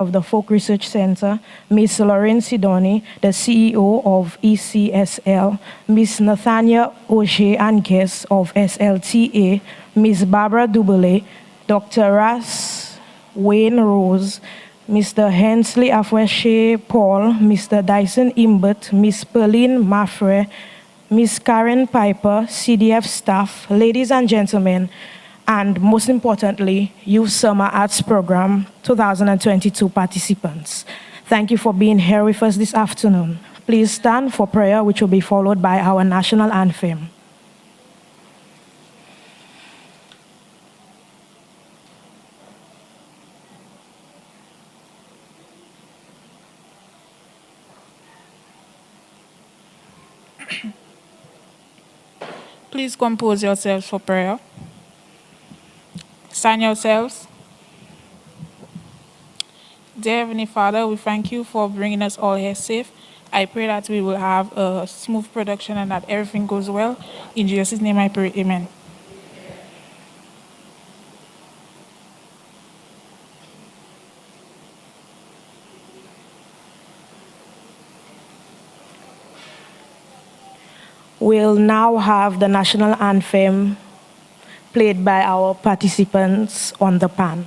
of the Folk Research Center, Ms. Lauren Sidoni, the CEO of ECSL, Ms. Nathania O'Shea-Ankes of SLTA, Ms. Barbara Dubele, Dr. Ras Wayne Rose, Mr. Hensley Afweshe Paul, Mr. Dyson Imbert, Ms. Pauline Maffre, Ms. Karen Piper, CDF staff, ladies and gentlemen, and most importantly, Youth Summer Arts Program 2022 participants. Thank you for being here with us this afternoon. Please stand for prayer, which will be followed by our national anthem. Please compose yourselves for prayer. Stand yourselves. Dear Heavenly Father, we thank you for bringing us all here safe. I pray that we will have a smooth production and that everything goes well. In Jesus' name I pray, amen. We'll now have the national anthem played by our participants on the pan.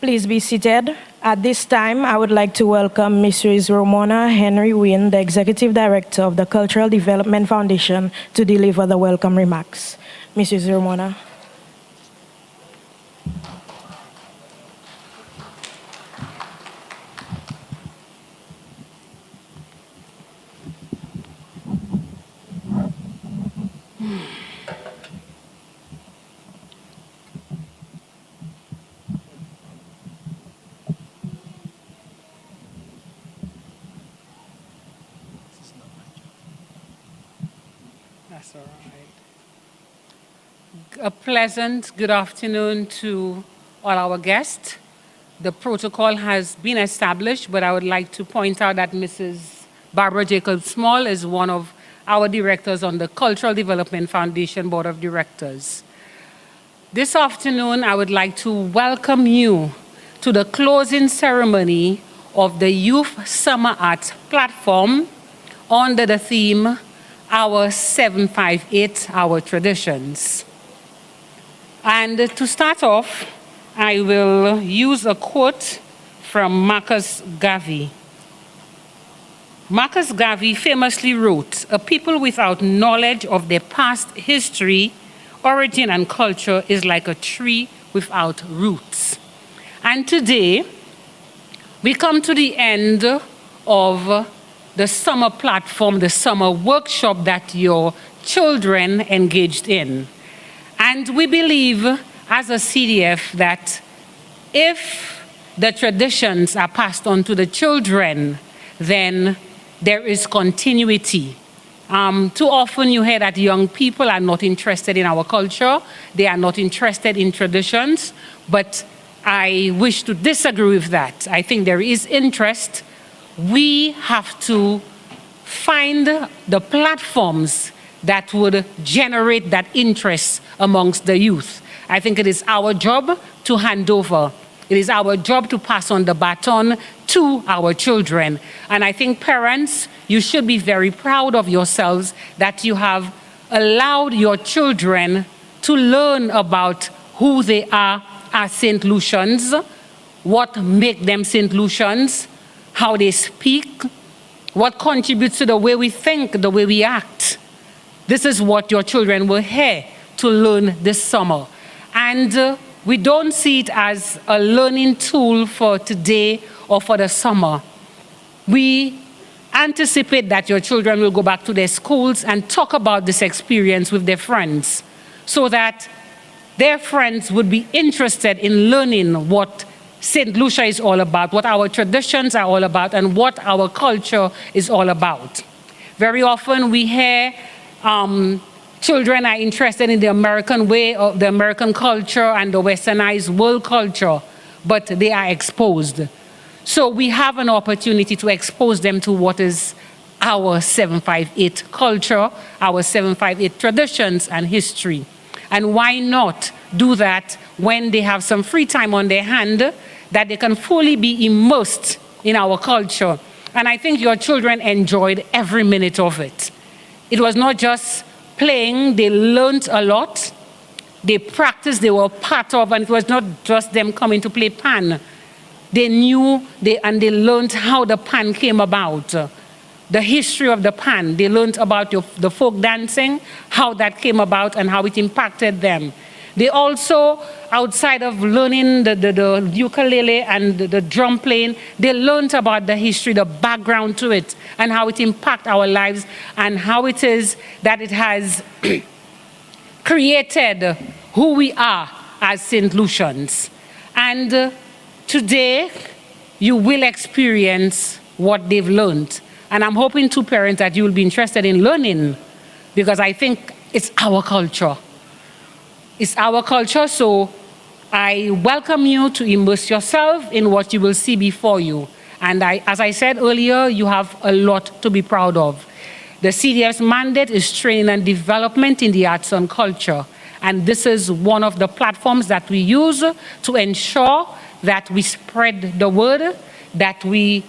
Please be seated. At this time, I would like to welcome Mrs. Ramona Henry Wynn, the Executive Director of the Cultural Development Foundation, to deliver the welcome remarks. Mrs. Ramona. That's all right. A pleasant good afternoon to all our guests. The protocol has been established, but I would like to point out that Mrs. Barbara Jacob-Small is one of our directors on the Cultural Development Foundation Board of Directors. This afternoon, I would like to welcome you to the closing ceremony of the Youth Summer Arts Platform under the theme, Our 758, Our Traditions. And to start off, I will use a quote from Marcus Garvey. Marcus Garvey famously wrote, "A people without knowledge of their past history, origin, and culture is like a tree without roots." And today, we come to the end of the summer platform, the summer workshop that your children engaged in. And we believe as a CDF that if the traditions are passed on to the children, then there is continuity. Too often you hear that young people are not interested in our culture, they are not interested in traditions, but I wish to disagree with that. I think there is interest. We have to find the platforms that would generate that interest amongst the youth. I think it is our job to hand over. It is our job to pass on the baton to our children. And I think parents, you should be very proud of yourselves that you have allowed your children to learn about who they are as St. Lucians, what make them St. Lucians, how they speak, what contributes to the way we think, the way we act. This is what your children will hear to learn this summer. And we don't see it as a learning tool for today or for the summer. We anticipate that your children will go back to their schools and talk about this experience with their friends so that their friends would be interested in learning what St. Lucia is all about, what our traditions are all about, and what our culture is all about. Very often we hear children are interested in the American way of the American culture and the westernized world culture, but they are exposed. So we have an opportunity to expose them to what is our 758 culture, our 758 traditions and history. And why not do that when they have some free time on their hand, that they can fully be immersed in our culture. And I think your children enjoyed every minute of it. It was not just playing, they learned a lot. They practiced, they were part of, and it was not just them coming to play pan. They knew, and they learned how the pan came about, the history of the pan. They learned about the folk dancing, how that came about and how it impacted them. They also, outside of learning the ukulele and the drum playing, they learned about the history, the background to it, and how it impacts our lives, and how it is that it has created who we are as St. Lucians. And today, you will experience what they've learned. And I'm hoping to parents that you will be interested in learning, because I think it's our culture. It's our culture, so I welcome you to immerse yourself in what you will see before you. And as I said earlier, you have a lot to be proud of. The CDF's mandate is training and development in the arts and culture. And this is one of the platforms that we use to ensure that we spread the word, that we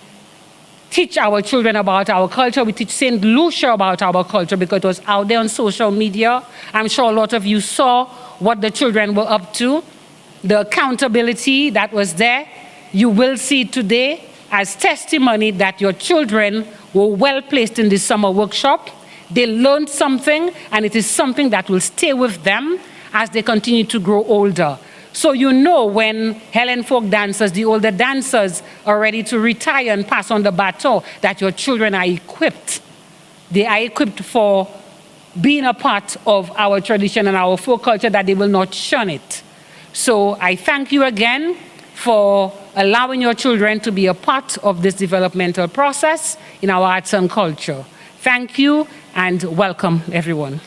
teach our children about our culture. We teach St. Lucia about our culture because it was out there on social media. I'm sure a lot of you saw what the children were up to, the accountability that was there. You will see today as testimony that your children were well placed in this summer workshop. They learned something, and it is something that will stay with them as they continue to grow older. So you know when Helen folk dancers, the older dancers, are ready to retire and pass on the baton, that your children are equipped. They are equipped for being a part of our tradition and our folk culture, that they will not shun it. So I thank you again for allowing your children to be a part of this developmental process in our arts and culture. Thank you and welcome, everyone.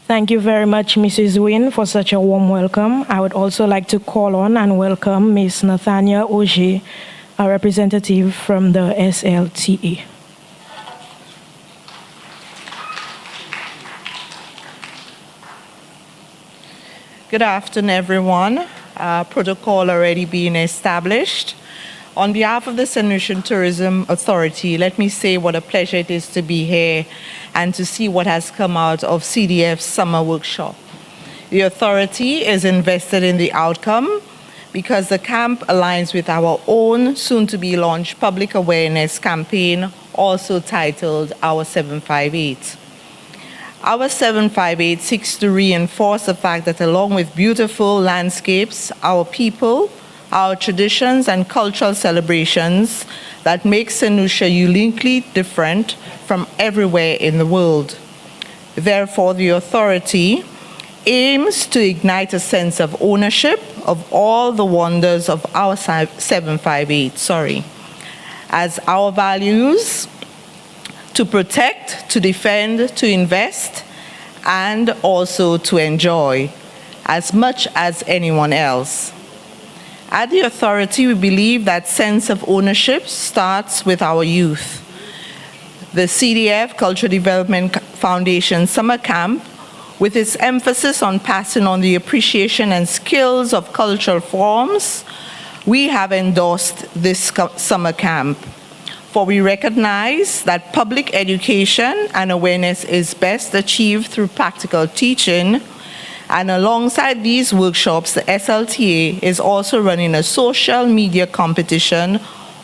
Thank you very much, Mrs. Wynne, for such a warm welcome. I would also like to call on and welcome Ms. Nathania Auger, a representative from the SLTA. Good afternoon, everyone. Protocol already being established. On behalf of the St. Lucian Tourism Authority, let me say what a pleasure it is to be here and to see what has come out of CDF's summer workshop. The authority is invested in the outcome because the camp aligns with our own soon-to-be launched public awareness campaign, also titled Our 758. Our 758 seeks to reinforce the fact that along with beautiful landscapes, our people, our traditions and cultural celebrations that makes St. Lucia uniquely different from everywhere in the world. Therefore, the authority aims to ignite a sense of ownership of all the wonders of our 758, as our values to protect, to defend, to invest, and also to enjoy as much as anyone else. At the authority, we believe that sense of ownership starts with our youth. The CDF, Cultural Development Foundation Summer Camp, with its emphasis on passing on the appreciation and skills of cultural forms, we have endorsed this summer camp. For we recognize that public education and awareness is best achieved through practical teaching, and alongside these workshops, the SLTA is also running a social media competition,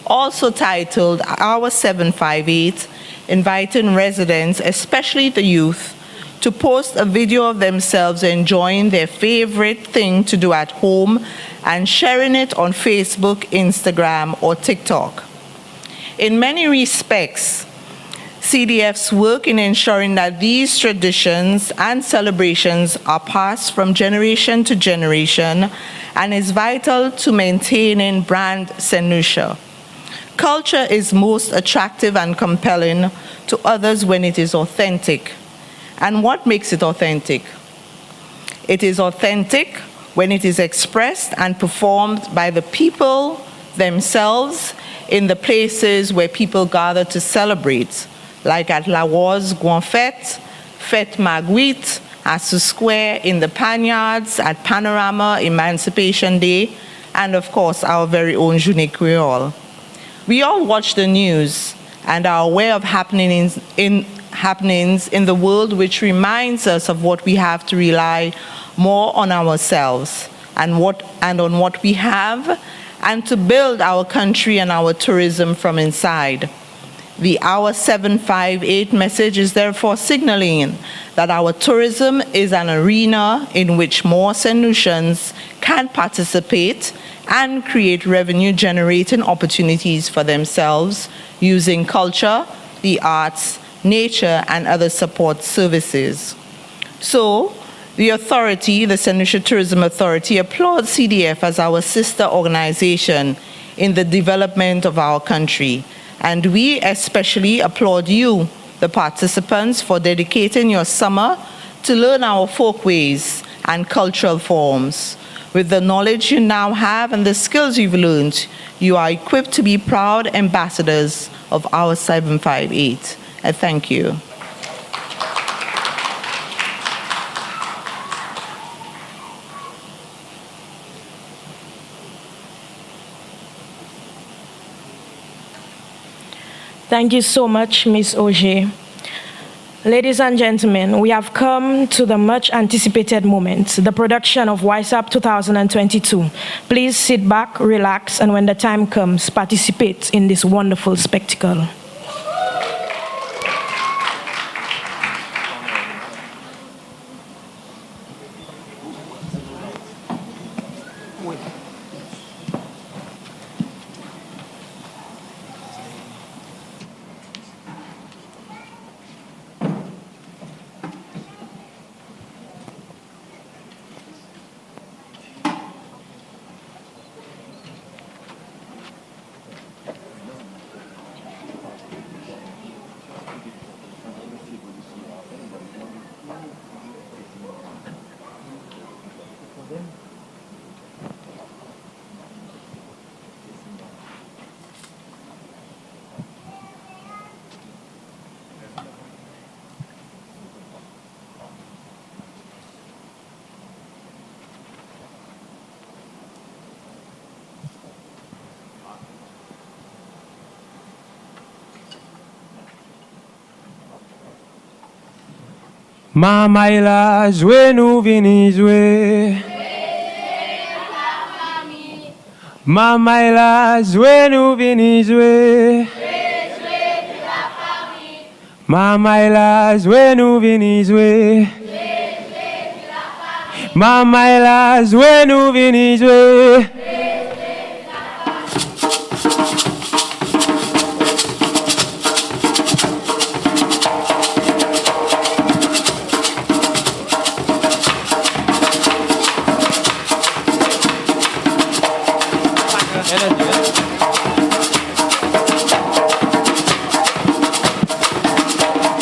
also titled Our 758, inviting residents, especially the youth, to post a video of themselves enjoying their favorite thing to do at home and sharing it on Facebook, Instagram, or TikTok. In many respects, CDF's work in ensuring that these traditions and celebrations are passed from generation to generation and is vital to maintaining brand St. Lucia. Culture is most attractive and compelling to others when it is authentic. And what makes it authentic? It is authentic when it is expressed and performed by the people themselves in the places where people gather to celebrate, like at La Rose, Guanfet, Fête Magouite, Assu Square, in the Panyards, at Panorama, Emancipation Day, and of course, our very own Journée Creole. We all watch the news and are aware of happenings in the world, which reminds us of what we have to rely more on ourselves and on what we have, and to build our country and our tourism from inside. The Our 758 message is therefore signaling that our tourism is an arena in which more St. Lucians can participate and create revenue-generating opportunities for themselves using culture, the arts, nature, and other support services. So, the authority, the St. Lucia Tourism Authority, applauds CDF as our sister organization in the development of our country. And we especially applaud you, the participants, for dedicating your summer to learn our folkways and cultural forms. With the knowledge you now have and the skills you've learned, you are equipped to be proud ambassadors of our 758. I thank you. Thank you so much, Ms. Auger. Ladies and gentlemen, we have come to the much anticipated moment, the production of WISAP 2022. Please sit back, relax, and when the time comes, participate in this wonderful spectacle. Mama ila jouer nous vini jouer. Mama ila jouer nous vini jouer. Mama ila jouer nous vini jouer. Mama ila jouer nous vini jouer.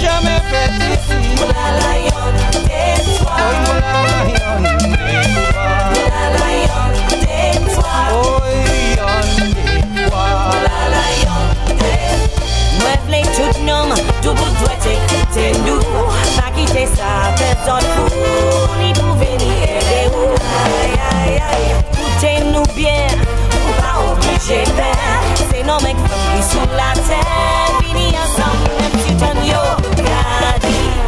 jamais fait ici. Moula lion tais-toi. Oh, moula lion, tais-toi. Moula lion tais-toi. Oh, lion, tais-toi. Moula lion tais-toi. Moi v'lais tout nom, double doit écouter nous. Pas quitter ça, faites en fou. Ni pour venir aider ou. Aïe aïe aïe. Écoutez-nous bien, ou pas obligé faire. C'est nos mecs qui sous la terre. Vini ensemble, même si t'en yo.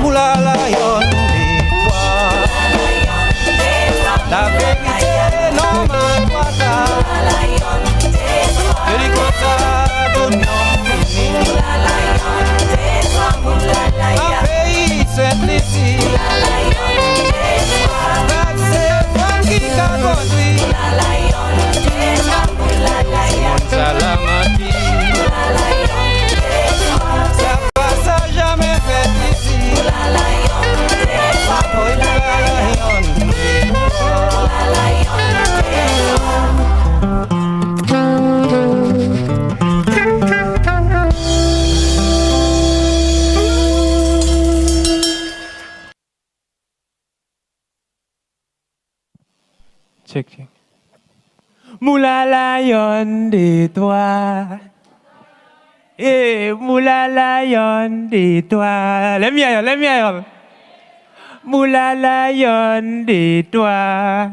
Moula lion, tais-toi. La vérité non m'attendra. Je dis comme ça, tout non fini. Un pays simplici. C'est femme qui a conduit. Salamati. Ça passe à jamais fait ici. Oh, moula lion, Checking. Moula lion de toi. Eh, moula lion de toi. Let me hear. Moula lion de toi.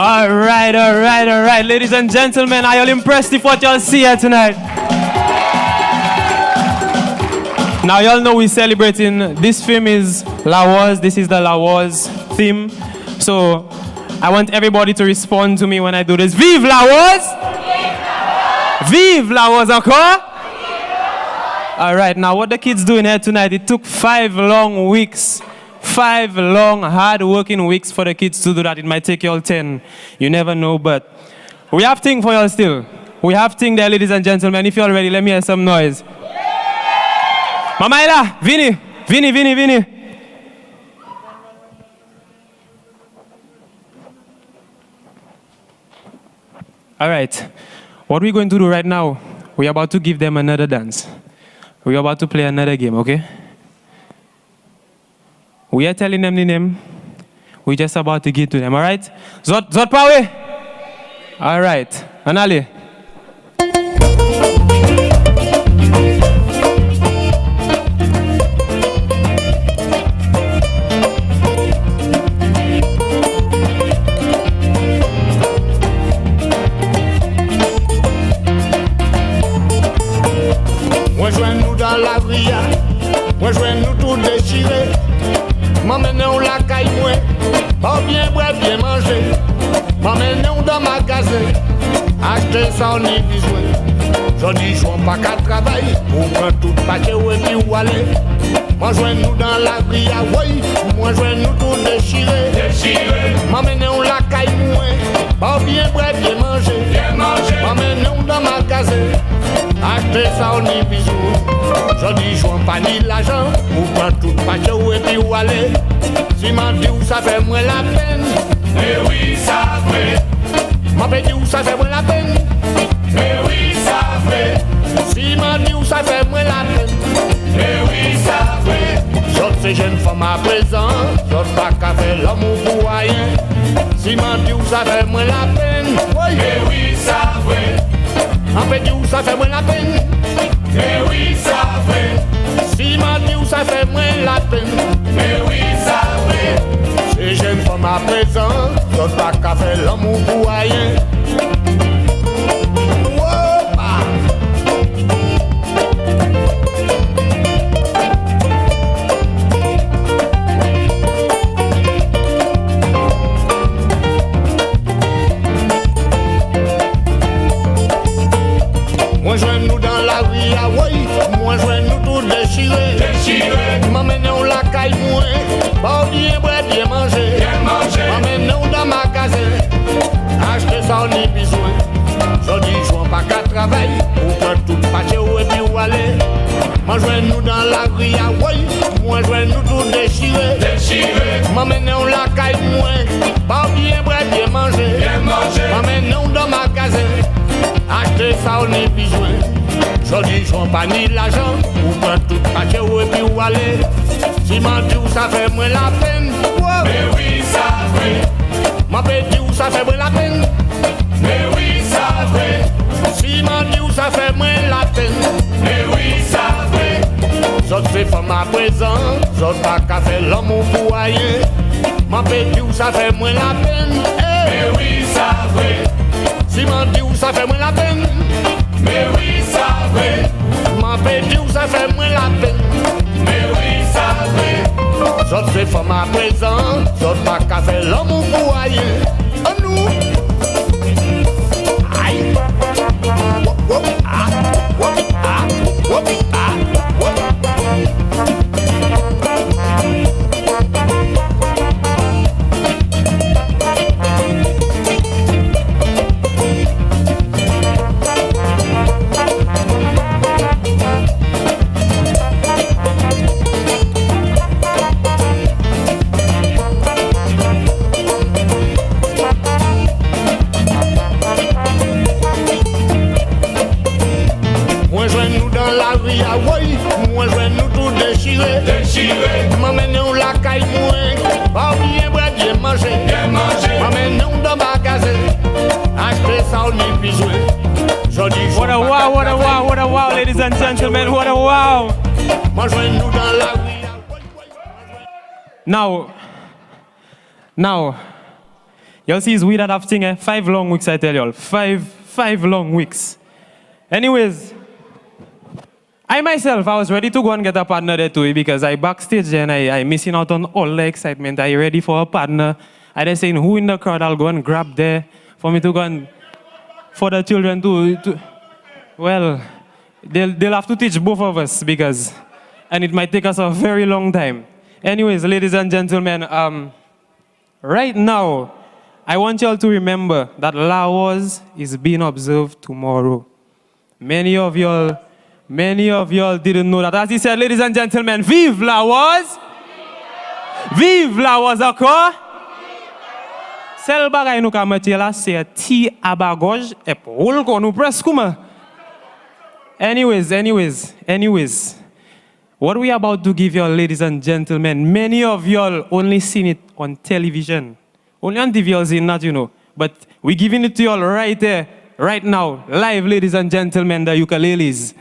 All right. Ladies and gentlemen, are you all impressed with what y'all see here tonight? Now, y'all know we're celebrating. This film is La Wars. This is the La Wars theme. So, I want everybody to respond to me when I do this. Vive La Wars! Vive La Wars encore! All right, now what the kids doing here tonight, it took 5 long weeks. 5 long, hard-working weeks for the kids to do that. It might take y'all 10. You never know, but we have thing for y'all still. We have thing there, ladies and gentlemen. If you're ready, let me hear some noise. Mamaila, Vini. All right, what we're going to do right now, we're about to give them another dance. We're about to play another game, okay? We are telling them the name. We're just about to give to them, all right? Zot Pawe? All right, Anali. Moi joins-nous dans la vria, moi joins-nous tout déchiré. M'emmènons la caille moi, pas bien boire, bien manger. M'emmènons dans ma magasin, acheter ça on y besoin. Je dis je pas qu'à travailler, pour prendre tout paquet et puis où aller. Moi joins-nous dans la vria, oui, moi joins-nous tout déchiré. M'emmènons la caille moi, pas bien boire, bien manger. M'emmènons dans ma magasin. Acheter ça on y bisous. Je dis je pas ni l'argent. Ou prendre tout paquet et puis où aller. Si m'a dit où ça fait moins la peine. Mais oui ça fait. M'a dit où ça fait moins la peine. Mais oui ça fait. Si m'a dit où ça fait moins la peine. Mais oui ça fait. J'autre ces jeunes femmes à présent. J'autre pas qu'à faire l'amour pour rien. Si m'a dit où ça fait moins la peine. Mais oui ça fait. En fait, où ça fait moins la peine. Mais oui, ça fait. Si m'a dit où ça fait moins la peine. Mais oui, ça fait. Ces jeunes femmes à présent, sont pas qu'à faire l'amour pour rien. Moi joins-nous dans la vie, ah oui, moi joins-nous tout déchiré. M'emmènons la caille moi, pas bien boire, bien manger. M'emmènons dans ma magasin, acheter ça on y besoin. Je dis je pas qu'à travailler, pour prendre tout paquet et puis où aller. Moi joins-nous dans la vie, ah oui, moi joins-nous tout déchiré. M'emmènons la caille moi, pas bien boire, bien manger. M'emmènons dans ma magasin. Acheter ça on y besoin. Je dis je pas ni l'argent. Ou prendre tout paquet et puis où aller. Si m'a dit où ça fait moins la peine. Mais oui ça fait. M'a dit où ça fait moins la peine. Mais oui ça fait. Si m'a dit où ça fait moins la peine. Mais oui ça fait. J'autre ces femmes à présent. J'autre pas qu'à faire l'amour pour rien. M'a dit où ça fait moins la peine. Mais oui ça fait. Si m'a dit où ça fait moins la peine. Mais oui ça fait. M'a dit où ça fait moins la peine. Mais oui ça fait. J'autre ces femmes à présent. J'autre pas qu'à faire l'amour pour rien. À nous. Aïe. Wop, wop, ah, wop, ah, wop, ah, wop. Moi joins-nous dans la vie, ah oui, moi joins-nous tout déchiré. M'emmènons la caille moi, pas bien boire, bien manger. M'emmènons dans ma magasin, acheter ça on y besoin. Je dis What a wow, ladies and gentlemen, what a wow. Moi joins-nous dans la vie. Now, Y'all see his weed that have thing, 5 long weeks, I tell y'all. Five long weeks. Anyways, I myself, I was ready to go and get a partner there too because I backstage there and I missing out on all the excitement. I ready for a partner. I just saying who in the crowd I'll go and grab there for me to go and for the children to well, they'll have to teach both of us because and it might take us a very long time. Anyways, ladies and gentlemen, right now, I want y'all to remember that La Wars is being observed tomorrow. Many of y'all didn't know that. As he said, ladies and gentlemen, vive La Wars! Vive La Wars encore! Sel bagay nou ka mette la, c'est ti abagoj et roule kon nou presque comme. Anyways. What we are about to give y'all, ladies and gentlemen, many of y'all only seen it on television. Only on TV y'all seen that, you know. But we're giving it to y'all right there, right now, live, ladies and gentlemen, the ukuleles.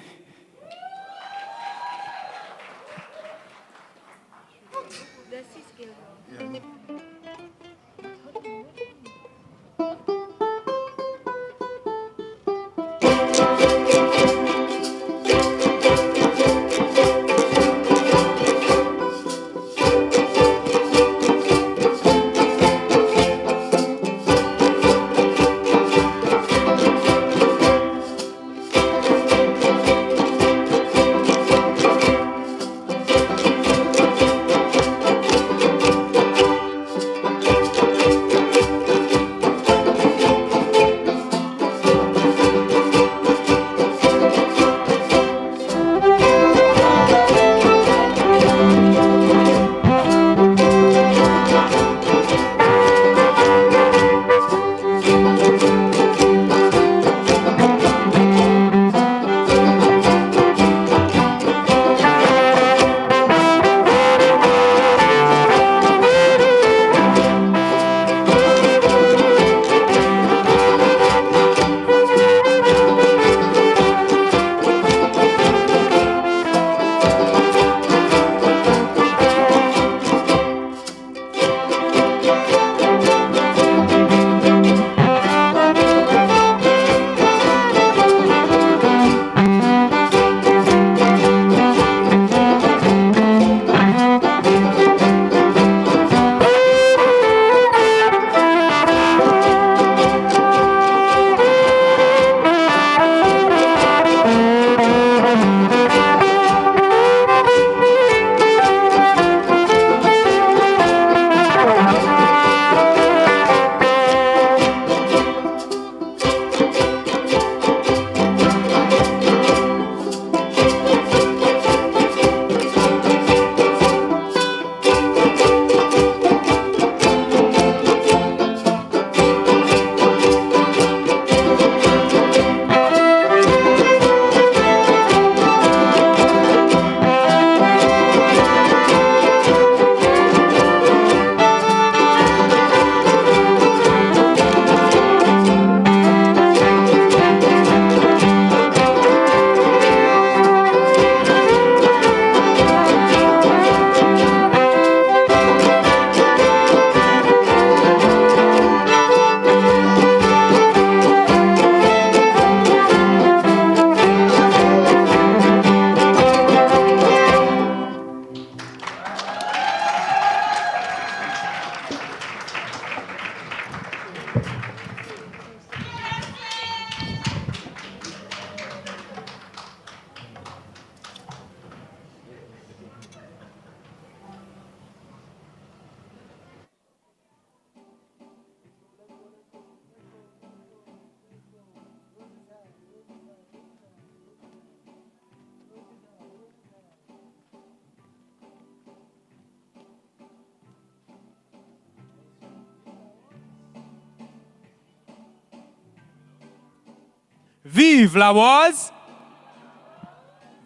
Vive la Wars!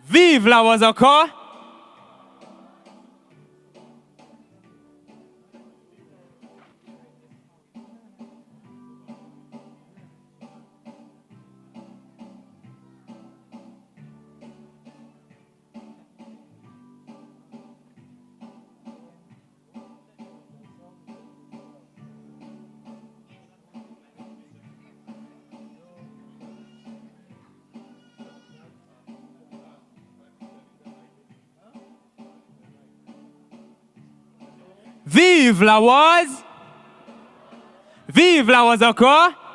Vive la Wars encore! Vive la was. Vive la was encore.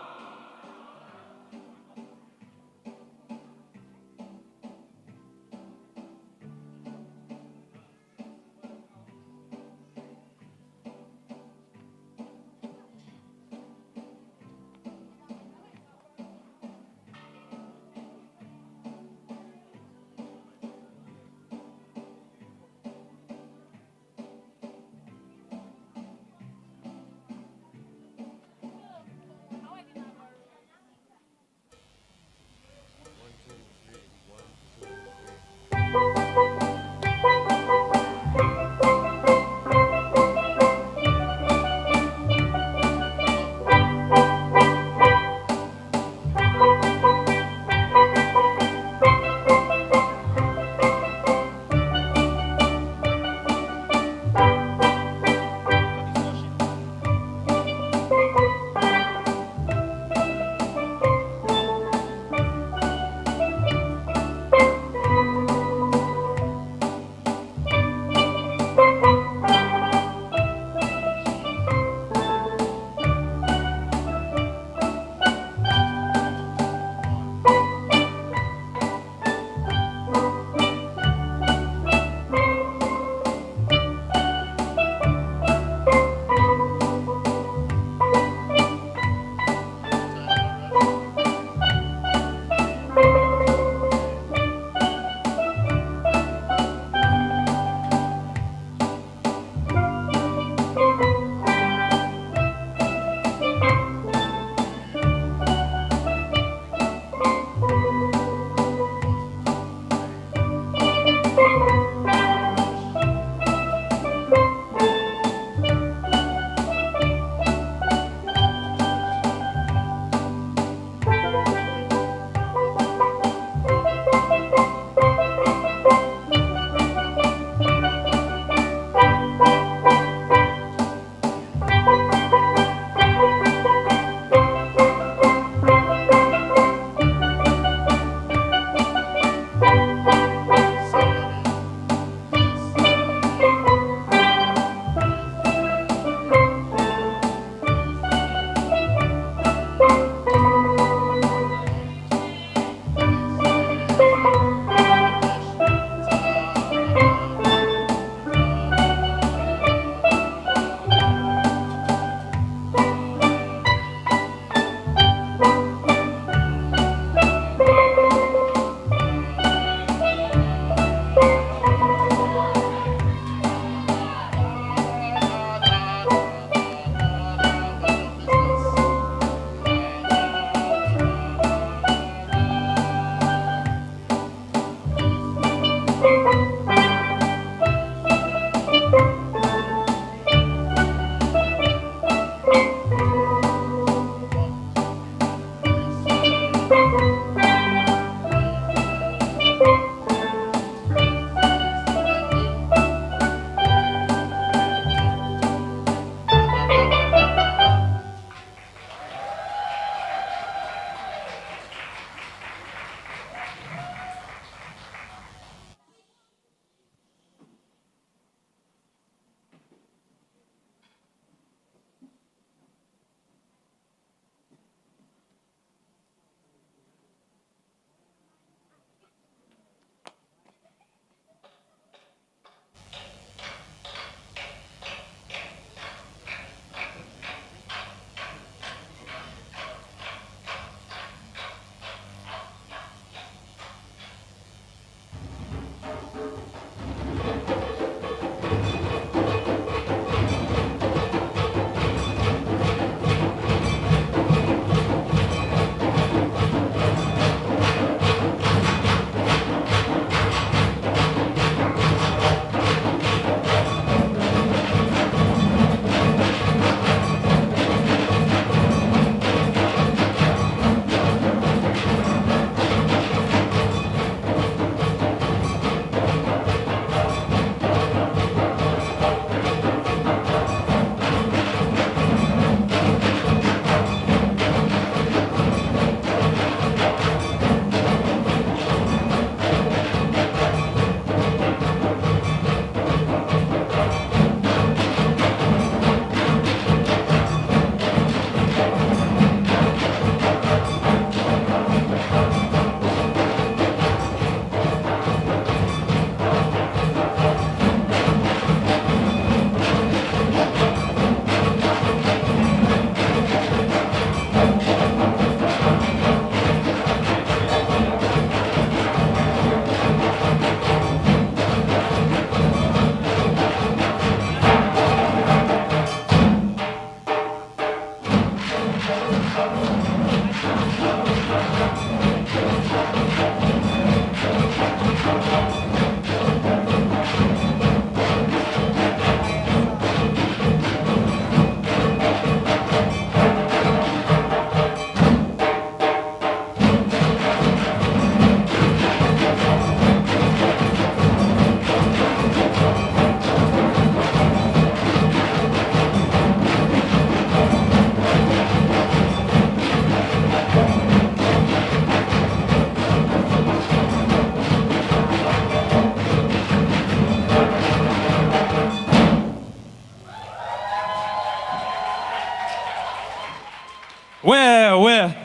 Well.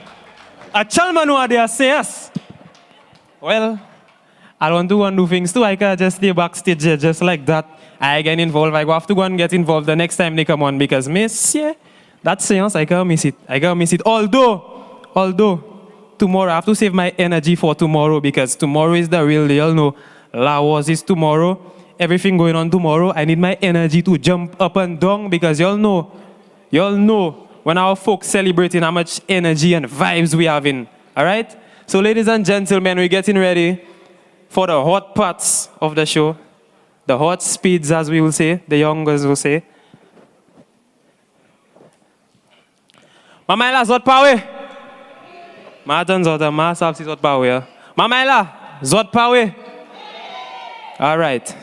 A chalman who are there say yes. Well, I want to go and do things too. I can't just stay backstage just like that. I get involved. I go have to go and get involved the next time they come on because monsieur, that seance, I can't miss it. Although, tomorrow, I have to save my energy for tomorrow because tomorrow is the real deal. No, La Wars is tomorrow. Everything going on tomorrow. I need my energy to jump up and down because y'all know when our folks celebrating how much energy and vibes we having. All right? So ladies and gentlemen, we're getting ready for the hot parts of the show. The hot speeds, as we will say, the youngers will say. Mamaila, zot pawe. Matan zot, ma sabsi zot pawe. Mamaila, zot pawe. All right.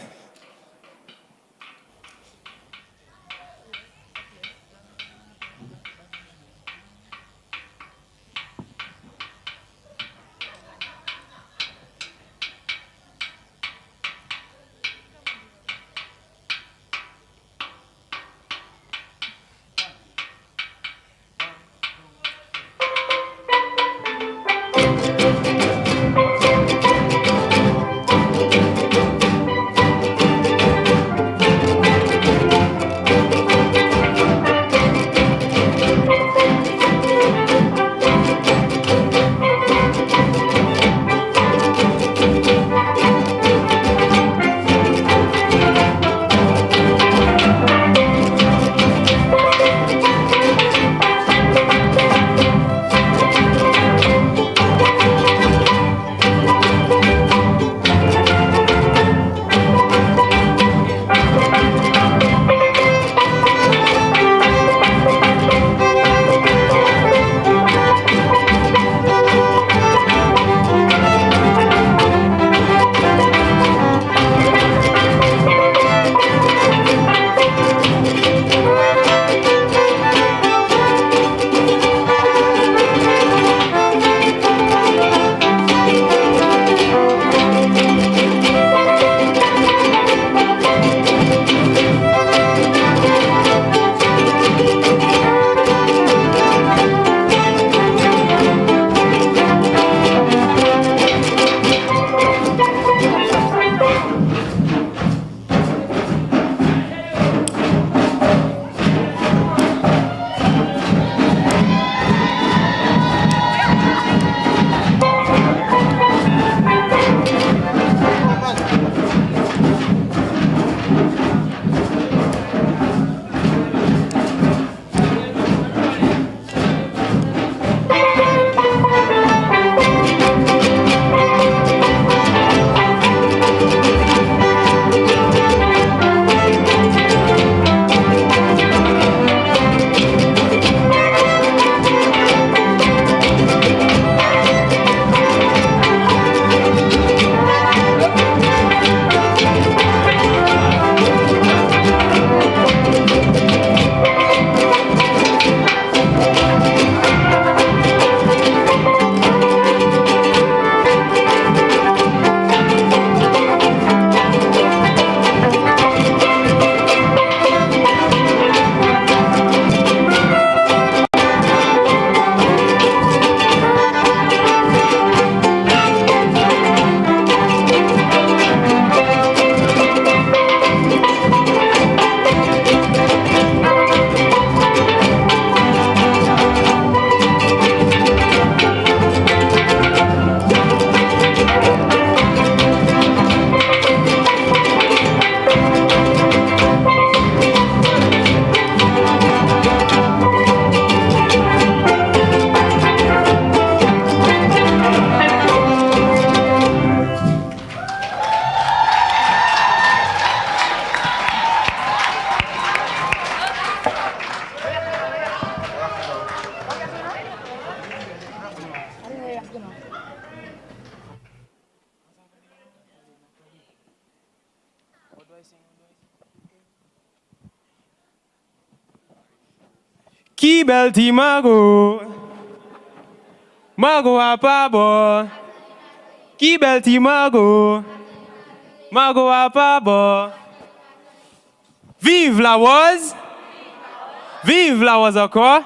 Ki belti Mago apabo. Ki belti Mago apabo. Vive la was encore.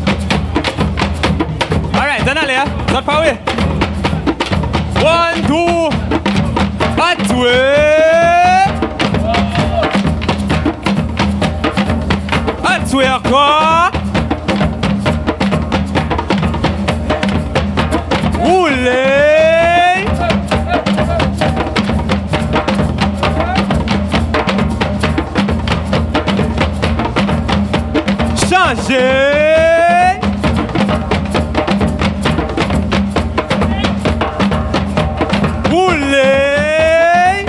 Not far away. 1, 2. That way. That way encore. Roulez. Changez. Roulez.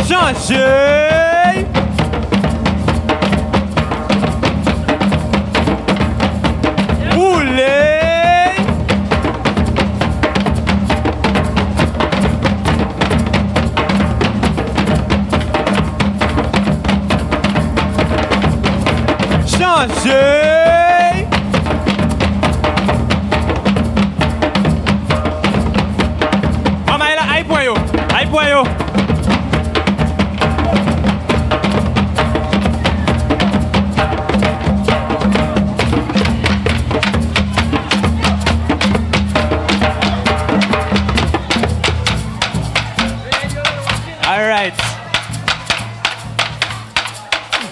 Changez. Roulez. Changez. Maman, elle a aïe point yo. Aïe point yo. All right.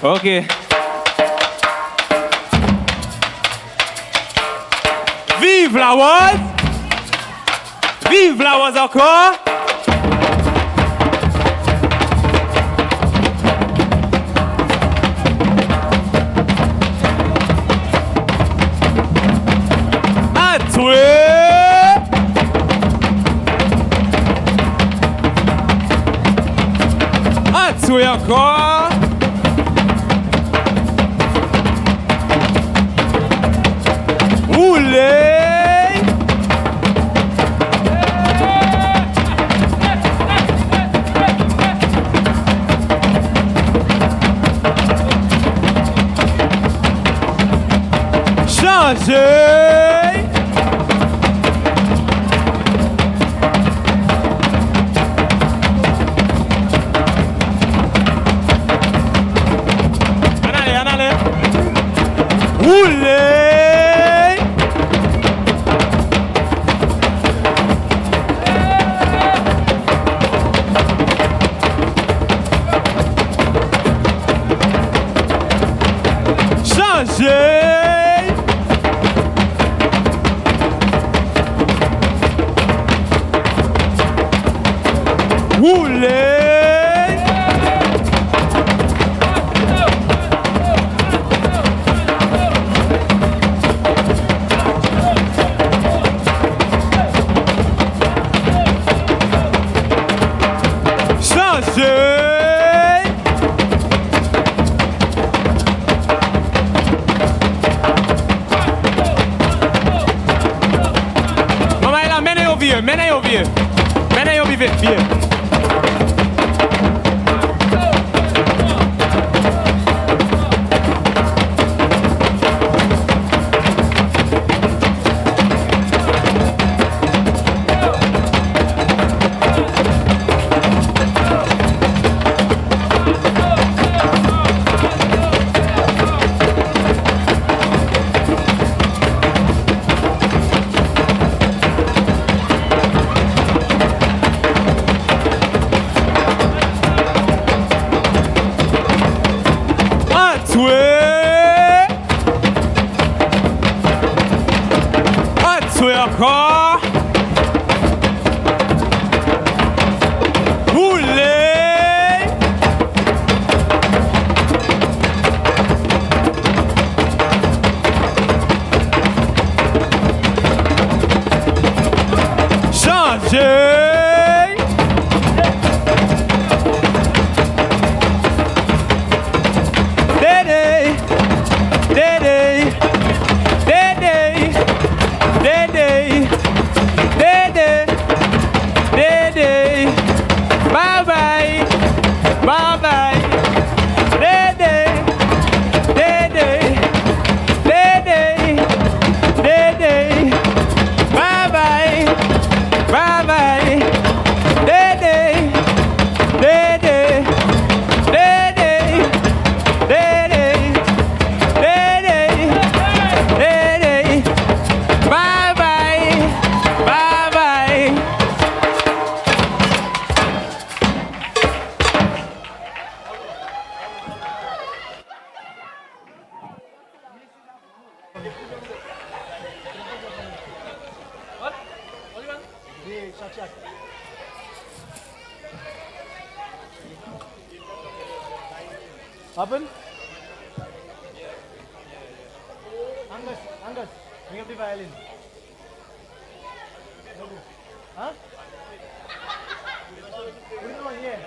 Okay. Vive la Oise! Vive la Oise encore! À toi! À toi encore! Roulez! Changez! En allez! Roulez! Changez! Roulez! Changez! Maman, elle a mené au vieux. Mené au vieux, vieux. Encore. Roulez. Changez. Dédé. Dédé. Dédé. Dédé. Dédé. Dédé. Bye bye. Bye bye. Dédé. Dédé. Dédé. Dédé. Bye bye. Bye bye. Open? Angus, bring up the violin. Huh? Put it on here.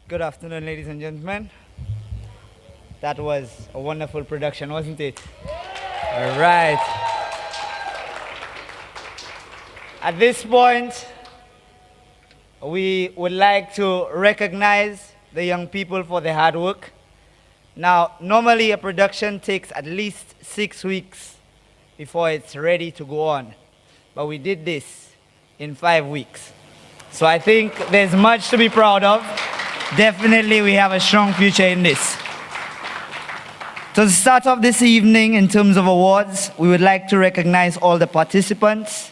Good afternoon, ladies and gentlemen. That was a wonderful production, wasn't it? All right. At this point, we would like to recognize the young people for their hard work. Now, normally a production takes at least 6 weeks before it's ready to go on. But we did this in 5 weeks. So I think there's much to be proud of. Definitely we have a strong future in this. To start off this evening in terms of awards, we would like to recognize all the participants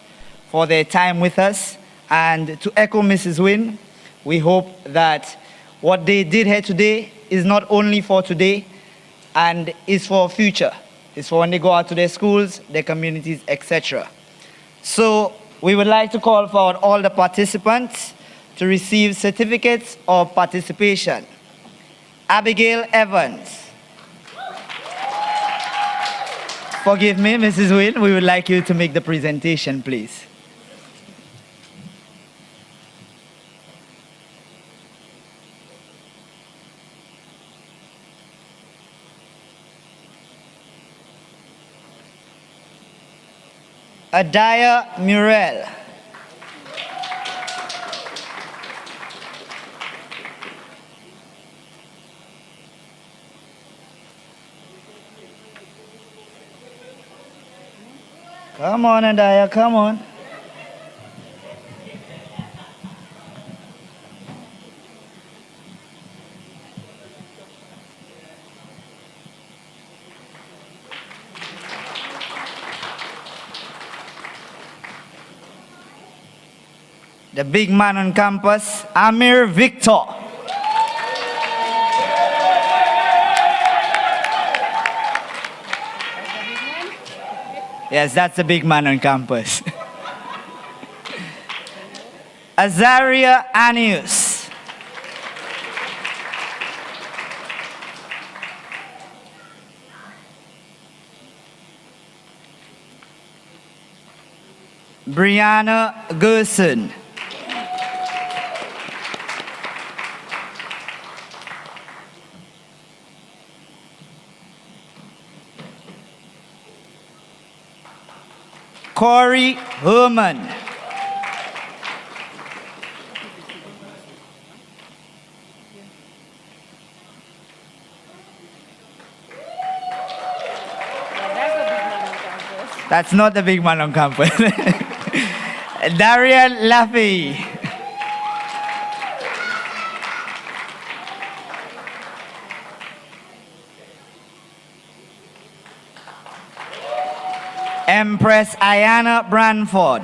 for their time with us. And to echo Mrs. Wynne, we hope that what they did here today is not only for today and is for future. It's for when they go out to their schools, their communities, etc. So we would like to call for all the participants to receive certificates of participation. Abigail Evans. Forgive me, Mrs. Wynne, we would like you to make the presentation, please. Adaya Murrell. Come on, Adaya, come on. The big man on campus, Amir Victor. Yes, that's the big man on campus. Azaria Anius. Brianna Gerson. Corey Herman. That's not the big man on campus. Darian Laffey. Empress Ayana Branford.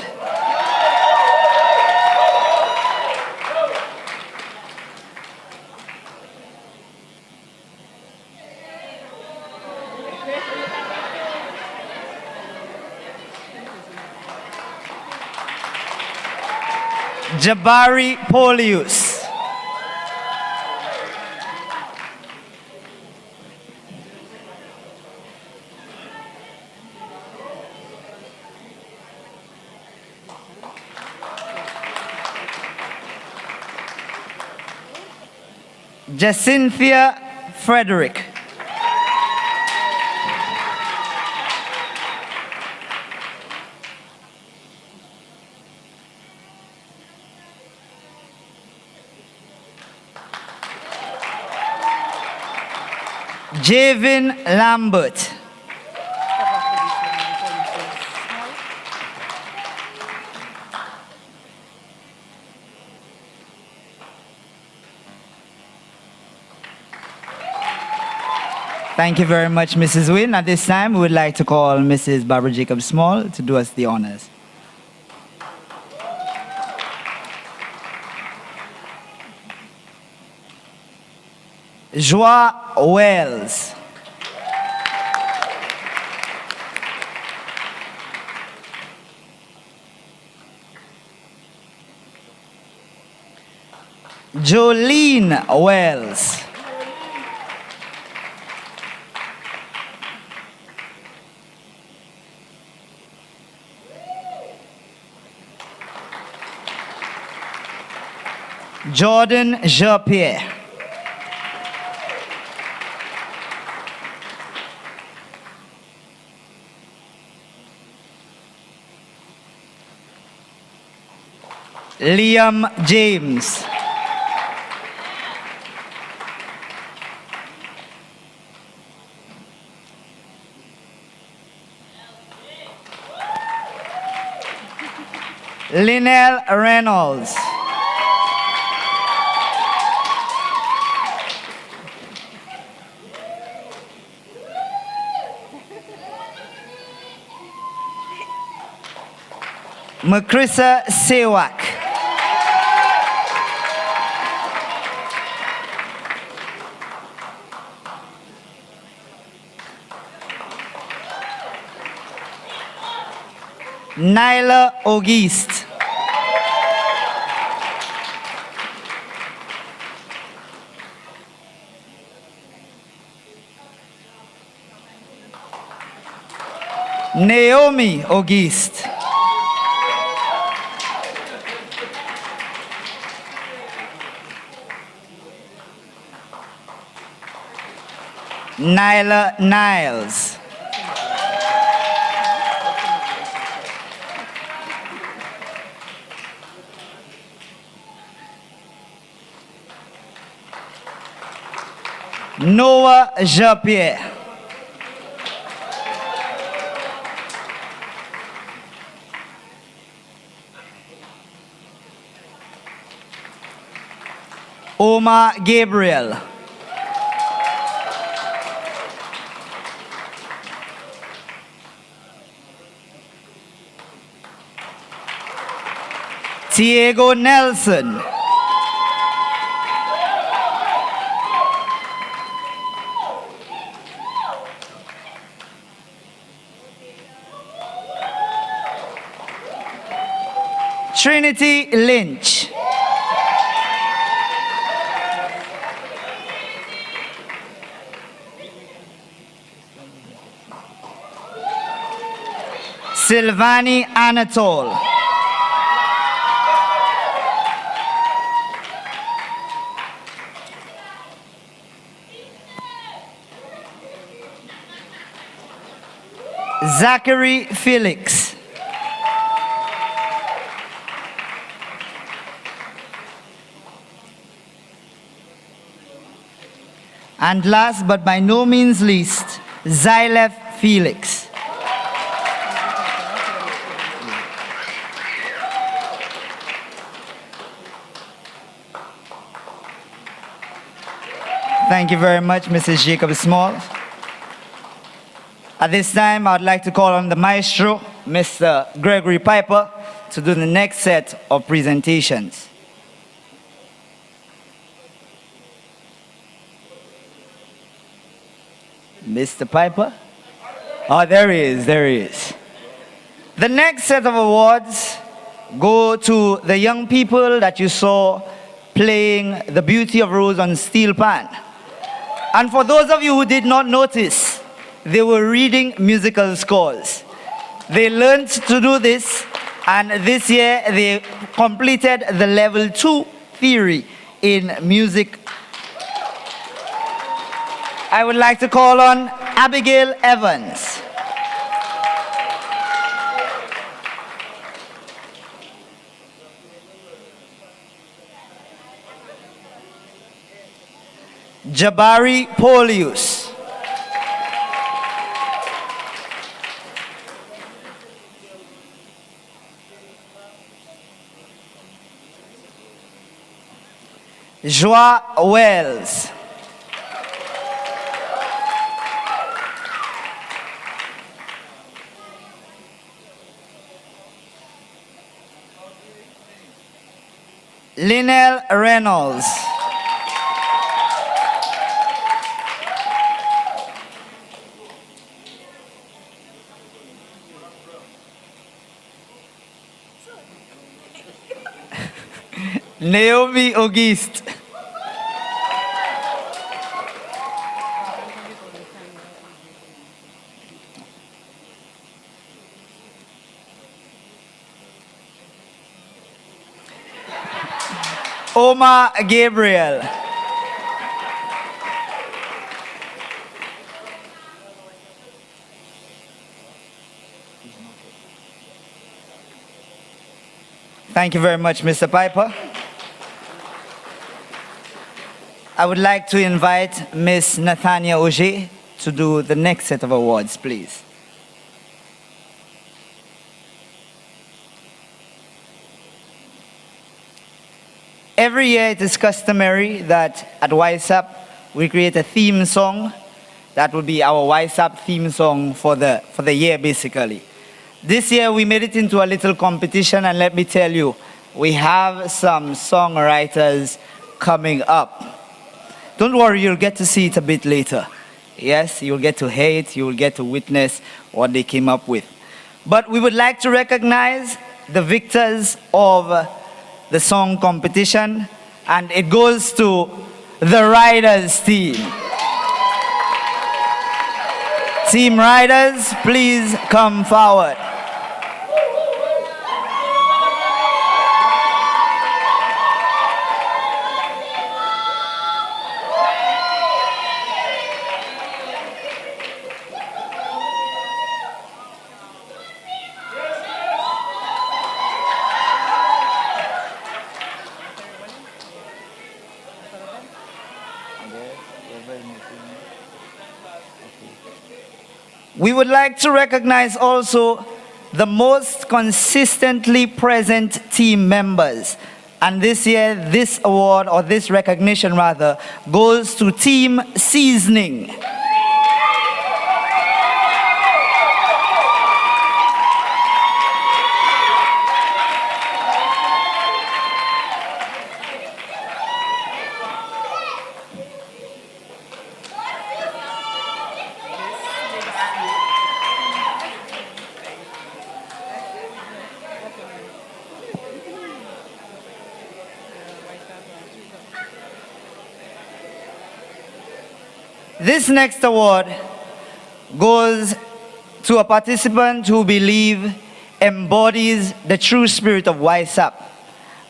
Jabari Polius. Jacinthia Frederick. Javin Lambert. Thank you very much, Mrs. Wynne. At this time, we would like to call Mrs. Barbara Jacob Small to do us the honors. Joa Wells. Jolene Wells. Jordan Jean-Pierre. Liam James. Linnell Reynolds. Makrissa Sewak. Nyla Auguste. Naomi Auguste. Nyla Niles. Noah Jean-Pierre. Omar Gabriel. Diego Nelson. Trinity Lynch. Silvani Anatole. Zachary Felix. And last but by no means least, Zylef Felix. Thank you very much, Mrs. Jacob Small. At this time, I'd like to call on the maestro, Mr. Gregory Piper, to do the next set of presentations. Mr. Piper? Oh, there he is, there he is. The next set of awards go to the young people that you saw playing The Beauty of Rose on steel pan. And for those of you who did not notice, they were reading musical scores. They learned to do this, and this year they completed the level 2 theory in music. I would like to call on Abigail Evans. Jabari Polius. Joa Wells. Linnell Reynolds. Naomi Auguste. Omar Gabriel. Thank you very much, Mr. Piper. I would like to invite Miss Nathania Auger to do the next set of awards, please. Every year it is customary that at YSAP we create a theme song that will be our YSAP theme song for the year basically. This year we made it into a little competition, and let me tell you, we have some songwriters coming up. Don't worry, you'll get to see it a bit later. Yes, you'll get to hear it, you'll get to witness what they came up with. But we would like to recognize the victors of the song competition, and it goes to the Riders team. Team Riders, please come forward. We would like to recognize also the most consistently present team members. And this year, this award, or this recognition rather, goes to Team Seasoning. This next award goes to a participant who believe embodies the true spirit of YSAP.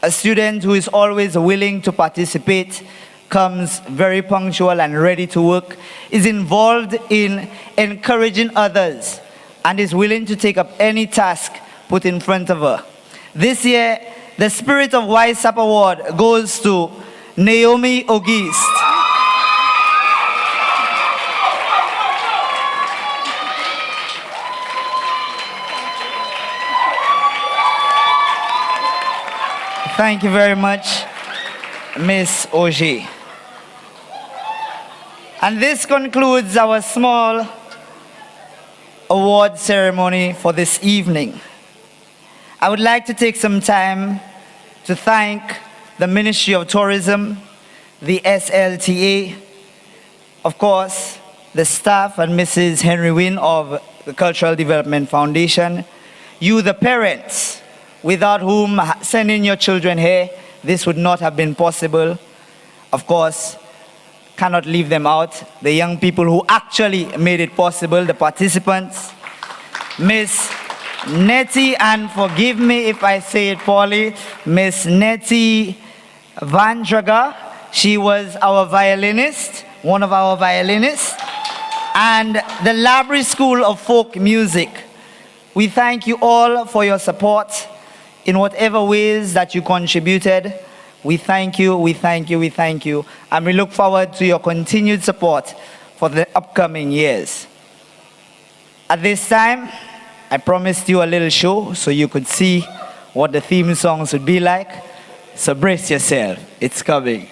A student who is always willing to participate, comes very punctual and ready to work, is involved in encouraging others, and is willing to take up any task put in front of her. This year, the Spirit of YSAP Award goes to Naomi Auguste. Thank you very much, Miss Auger. And this concludes our small award ceremony for this evening. I would like to take some time to thank the Ministry of Tourism, the SLTA, of course, the staff and Mrs. Henry Wynn of the Cultural Development Foundation, you, the parents, without whom sending your children here, this would not have been possible. Of course, cannot leave them out. The young people who actually made it possible, the participants, Miss Nettie, and forgive me if I say it poorly, Miss Nettie Van Draga. She was our violinist, one of our violinists, and the Labrie School of Folk Music. We thank you all for your support in whatever ways that you contributed. We thank you, we thank you, we thank you. And we look forward to your continued support for the upcoming years. At this time, I promised you a little show so you could see what the theme songs would be like. So brace yourself, it's coming.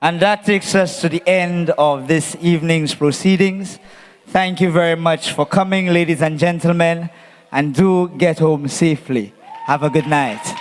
And that takes us to the end of this evening's proceedings. Thank you very much for coming, ladies and gentlemen, and do get home safely. Have a good night.